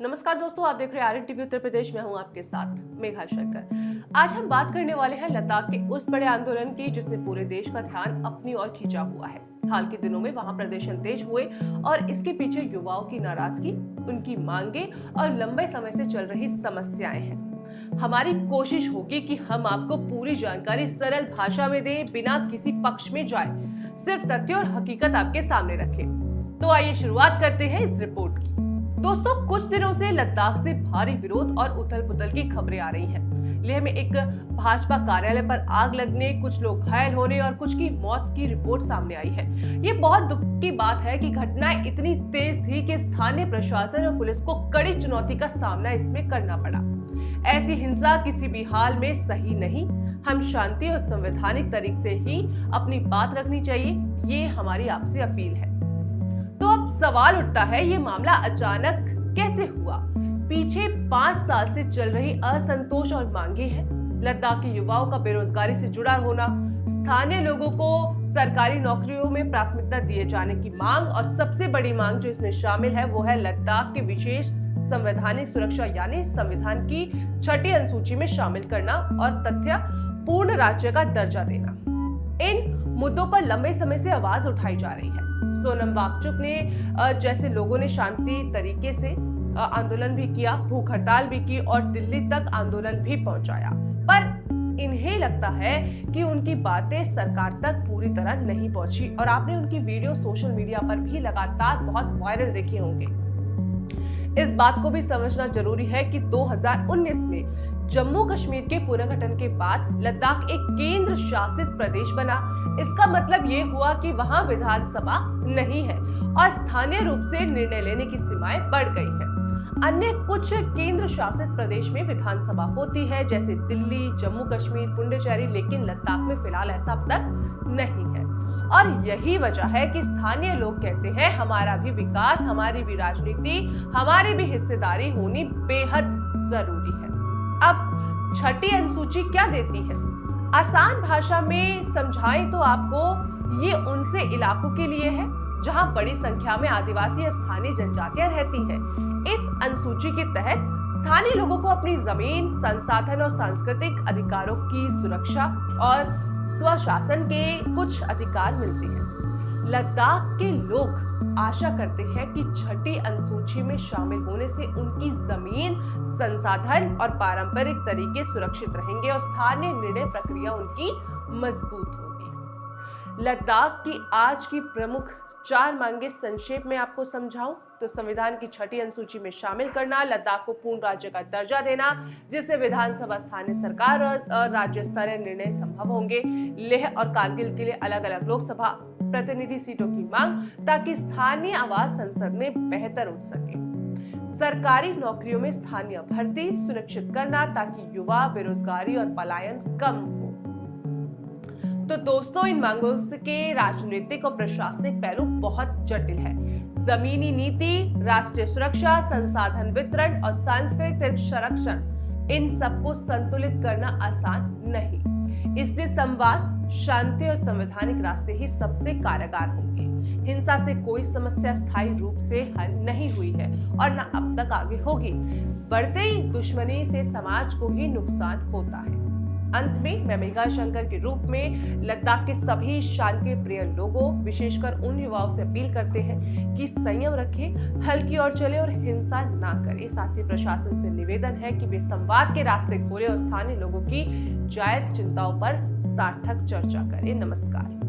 नमस्कार दोस्तों, आप देख रहे हैं आरएन टीवी उत्तर प्रदेश में। हूं आपके साथ मेघा शंकर। आज हम बात करने वाले हैं लद्दाख के उस बड़े आंदोलन की जिसने पूरे देश का ध्यान अपनी ओर खींचा हुआ है। हाल के दिनों में वहां प्रदर्शन तेज हुए और इसके पीछे युवाओं की नाराजगी, उनकी मांगे और लंबे समय से चल रही समस्याएं हैं। हमारी कोशिश होगी कि हम आपको पूरी जानकारी सरल भाषा में दें, बिना किसी पक्ष में जाए, सिर्फ तथ्य और हकीकत आपके सामने रखें। तो आइए शुरुआत करते हैं इस रिपोर्ट की। दोस्तों, कुछ दिनों से लद्दाख से भारी विरोध और उथल पुथल की खबरें आ रही हैं। लेह में एक भाजपा कार्यालय पर आग लगने, कुछ लोग घायल होने और कुछ की मौत की रिपोर्ट सामने आई है। ये बहुत दुख की बात है कि घटनाएं इतनी तेज थी कि स्थानीय प्रशासन और पुलिस को कड़ी चुनौती का सामना इसमें करना पड़ा। ऐसी हिंसा किसी भी हाल में सही नहीं। हम शांति और संवैधानिक तरीके से ही अपनी बात रखनी चाहिए, ये हमारी आपसे अपील है। तो अब सवाल उठता है, ये मामला अचानक कैसे हुआ? पीछे 5 साल से चल रही असंतोष और मांगे हैं। लद्दाख के युवाओं का बेरोजगारी से जुड़ा होना, स्थानीय लोगों को सरकारी नौकरियों में प्राथमिकता दिए जाने की मांग और सबसे बड़ी मांग जो इसमें शामिल है वो है लद्दाख के विशेष संवैधानिक सुरक्षा यानी संविधान की 6ठी अनुसूची में शामिल करना और तथ्य पूर्ण राज्य का दर्जा देना। इन मुद्दों पर लंबे समय से आवाज उठाई जा रही है। सोनम वांगचुक ने जैसे लोगों ने शांति तरीके से आंदोलन भी किया, भूख हड़ताल भी की और दिल्ली तक आंदोलन भी पहुंचाया, पर इन्हें लगता है कि उनकी बातें सरकार तक पूरी तरह नहीं पहुंची और आपने उनकी वीडियो सोशल मीडिया पर भी लगातार बहुत वायरल देखे होंगे। इस बात को भी समझना जरूरी है कि 2019 में जम्मू कश्मीर के पुनर्गठन के बाद लद्दाख एक केंद्र शासित प्रदेश बना। इसका मतलब ये हुआ कि वहां विधानसभा नहीं है और स्थानीय रूप से निर्णय लेने की सीमाएं बढ़ गई हैं। अन्य कुछ केंद्र शासित प्रदेश में विधानसभा होती है, जैसे दिल्ली, जम्मू कश्मीर, पुडुचेरी, लेकिन लद्दाख में फिलहाल ऐसा अब तक नहीं है। और यही वजह है कि स्थानीय लोग कहते हैं हमारा भी विकास, हमारी भी राजनीति, हमारी भी हिस्सेदारी होनी बेहद जरूरी है। अब 6ठी अनुसूची क्या देती है? आसान भाषा में समझाएं तो आपको ये उनसे इलाकों के लिए है जहां बड़ी संख्या में आदिवासी या स्थानीय जनजातियां रहती हैं। इस अनुसूची के तहत स्थानीय लोगों को अपनी जमीन, संसाधन और सांस्कृतिक अधिकारों की सुरक्षा और स्वशासन के कुछ अधिकार मिलते हैं। लद्दाख के लोग आशा करते हैं कि 6ठी अनुसूची में शामिल होने से उनकी जमीन, संसाधन और पारंपरिक तरीके सुरक्षित रहेंगे और स्थानीय निर्णय प्रक्रिया उनकी मजबूत होगी। लद्दाख की आज की प्रमुख 4 मांगे संक्षेप में आपको समझाऊं तो संविधान की 6ठी अनुसूची में शामिल करना, लद्दाख को पूर्ण राज्य का दर्जा देना जिससे विधानसभा, स्थानीय सरकार और राज्य स्तरीय निर्णय संभव होंगे, लेह और कारगिल के लिए अलग अलग लोकसभा प्रतिनिधि सीटों की मांग ताकि स्थानीय आवाज संसद में बेहतर उठ सके, सरकारी नौकरियों में स्थानीय भर्ती सुनिश्चित करना ताकि युवा बेरोजगारी और पलायन कम हो। तो दोस्तों, इन मांगों के राजनीतिक और प्रशासनिक पहलू बहुत जटिल है। जमीनी नीति, राष्ट्रीय सुरक्षा, संसाधन वितरण और सांस्कृतिक संरक्षण, इन सबको संतुलित करना आसान नहीं। इसलिए संवाद, शांति और संवैधानिक रास्ते ही सबसे कारगर होंगे। हिंसा से कोई समस्या स्थायी रूप से हल नहीं हुई है और न अब तक आगे होगी। बढ़ते ही दुश्मनी से समाज को ही नुकसान होता है। अंत में मैं मेघा शंकर के रूप में लद्दाख के सभी शांति प्रिय लोगों, विशेषकर उन युवाओं से अपील करते हैं कि संयम रखें, हल की ओर चले और हिंसा ना करें। साथ ही प्रशासन से निवेदन है कि वे संवाद के रास्ते खोले और स्थानीय लोगों की जायज चिंताओं पर सार्थक चर्चा करें। नमस्कार।